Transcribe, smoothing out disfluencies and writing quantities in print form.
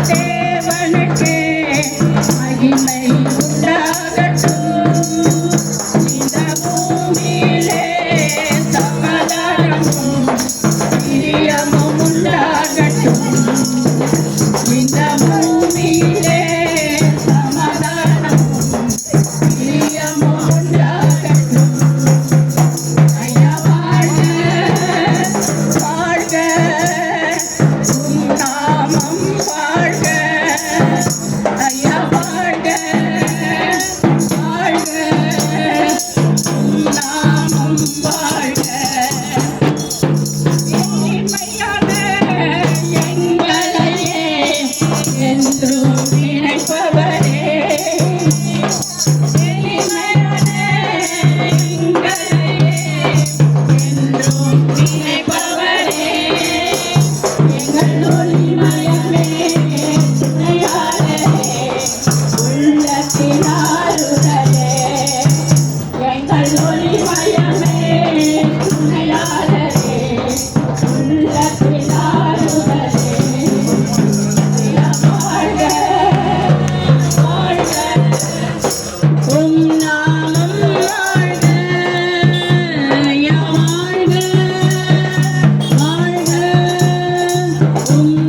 தேவனுக்கே மகிமை உண்டாகட்டும். இந்த பூமியிலே சமாதானமும் பிரியமும் உண்டாகட்டும். இந்த பூமியிலே சமாதானமும் பிரியமும் உண்டாகட்டும். ஐயா வாழ்க வாழ்க, உம் நாமம் வாழ்க. ஐயா வாழ்க வாழ்க, உம் நாமம் வாழ்க. எளிமையான எங்களையே என்றும் நினைப்பவரே, எளிமையான எங்களையே என்றும் நினைப்பவரே, எங்கள் ஒளிமயமே துணையாளரே, உள்ளத்தின் ஆறுதலே. எங்கள் ஒளிமயமே துணையாளரே, உள்ளத்தின் ஆறுதலே. ஐயா வாழ்க வாழ்க, உம் நாமம் வாழ்க. ஐயா வாழ்க வாழ்க, உம்